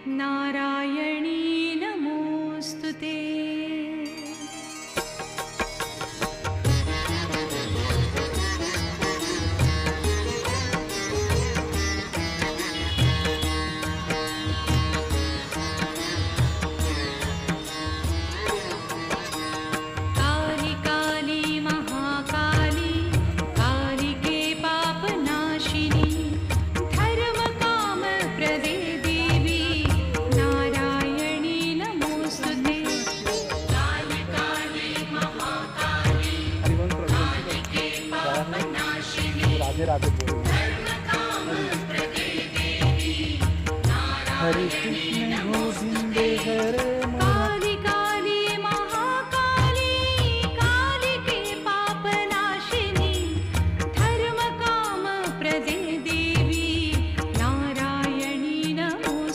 नारायणी नमोऽस्तु ते। काली काली महाकाली कालिके पापनाशिनी धर्म काम प्रदे देवी नारायणी नमोऽस्तु ते। काली काली महाकाली कालिके पापनाशिनी धर्म काम प्रदे देवी हरे नारायणी कृष्ण नमोऽस्तु गोविंद ते। हरे